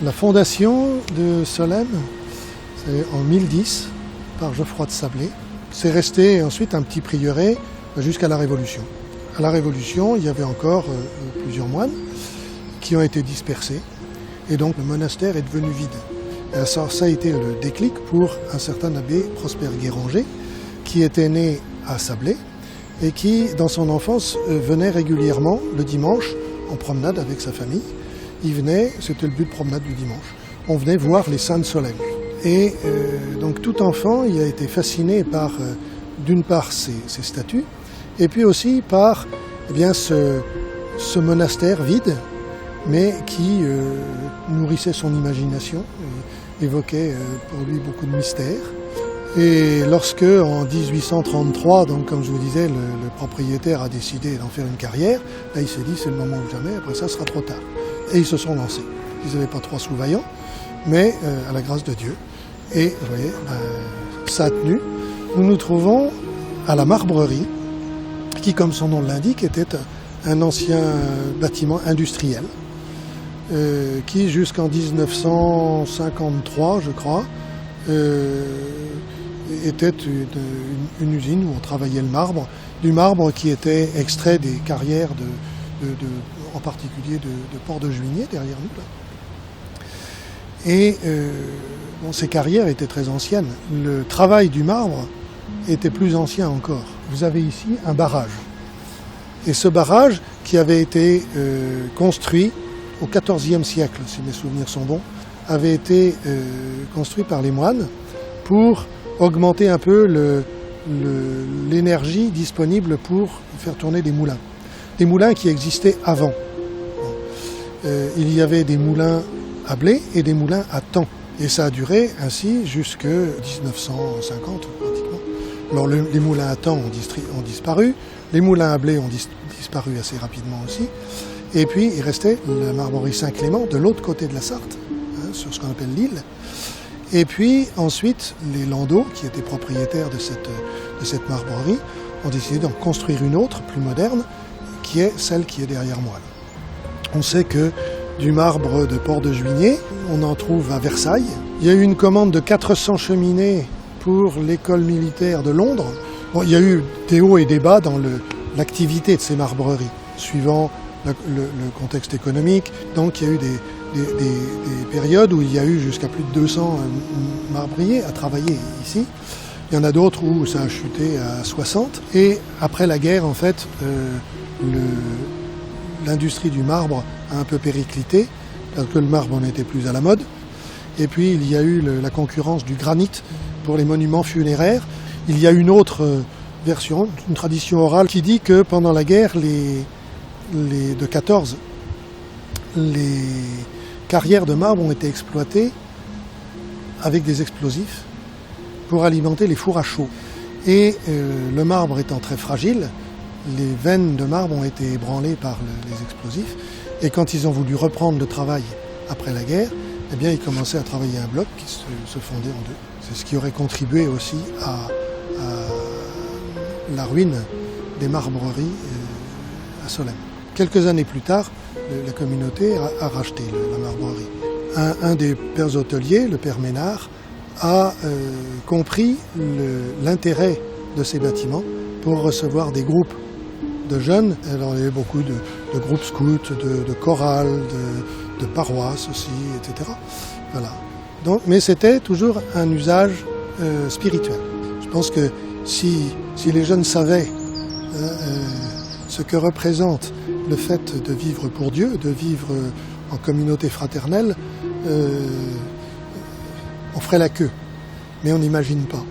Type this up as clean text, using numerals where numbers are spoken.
La fondation de Solesmes, c'est en 1010 par Geoffroy de Sablé. C'est resté ensuite un petit prieuré jusqu'à la Révolution. À la Révolution, il y avait encore plusieurs moines qui ont été dispersés et donc le monastère est devenu vide. Et ça a été le déclic pour un certain abbé Prosper Guéranger qui était né à Sablé et qui, dans son enfance, venait régulièrement le dimanche en promenade avec sa famille. Il venait, c'était le but de promenade du dimanche, on venait voir les saints de Solesmes. Et donc tout enfant, il a été fasciné par, d'une part, ces statues, et puis aussi par ce monastère vide, mais qui nourrissait son imagination, et évoquait pour lui beaucoup de mystères. Et lorsque, en 1833, donc comme je vous disais, le propriétaire a décidé d'en faire une carrière, là il s'est dit c'est le moment ou jamais, après ça sera trop tard. Et ils se sont lancés. Ils n'avaient pas 3 sous vaillants, mais à la grâce de Dieu. Et vous voyez, ça a tenu. Nous nous trouvons à la Marbrerie, qui, comme son nom l'indique, était un ancien bâtiment industriel, qui jusqu'en 1953, je crois, était une usine où on travaillait le marbre, du marbre qui était extrait des carrières en particulier de Port-de-Juigné, derrière nous. Là. Et ces carrières étaient très anciennes. Le travail du marbre était plus ancien encore. Vous avez ici un barrage. Et ce barrage, qui avait été construit au XIVe siècle, si mes souvenirs sont bons, avait été construit par les moines pour augmenter un peu l'énergie disponible pour faire tourner des moulins. Des moulins qui existaient avant. Il y avait des moulins à blé et des moulins à taon. Et ça a duré ainsi jusqu'en 1950 pratiquement. Alors les moulins à taon ont disparu, les moulins à blé ont disparu assez rapidement aussi. Et puis il restait la Marbrerie Saint-Clément de l'autre côté de la Sarthe, sur ce qu'on appelle l'île. Et puis ensuite, les Landau, qui étaient propriétaires de cette marbrerie, ont décidé d'en construire une autre, plus moderne, qui est celle qui est derrière moi. On sait que du marbre de Port-de-Juigné, on en trouve à Versailles. Il y a eu une commande de 400 cheminées pour l'école militaire de Londres. Bon, il y a eu des hauts et des bas dans l'activité de ces marbreries, suivant le contexte économique. Donc il y a eu des périodes où il y a eu jusqu'à plus de 200 marbriers à travailler ici. Il y en a d'autres où ça a chuté à 60. Et après la guerre, en fait, l'industrie du marbre a un peu périclité, parce que le marbre n'était plus à la mode. Et puis il y a eu la concurrence du granit pour les monuments funéraires. Il y a une autre version, une tradition orale, qui dit que pendant la guerre de 14, les carrières de marbre ont été exploitées avec des explosifs pour alimenter les fours à chaud. Et le marbre étant très fragile, les veines de marbre ont été ébranlées par les explosifs. Et quand ils ont voulu reprendre le travail après la guerre, eh bien, ils commençaient à travailler un bloc qui se fondait en deux. C'est ce qui aurait contribué aussi à la ruine des marbreries à Solesmes. Quelques années plus tard, la communauté a racheté la marbrerie. Un des pères hôteliers, le père Ménard, a compris l'intérêt de ces bâtiments pour recevoir des groupes de jeunes. Alors, il y avait beaucoup de groupes scouts, de chorales, de paroisses aussi, etc. Voilà. Donc, mais c'était toujours un usage spirituel. Je pense que si les jeunes savaient ce que représente le fait de vivre pour Dieu, de vivre en communauté fraternelle, on ferait la queue, mais on n'imagine pas.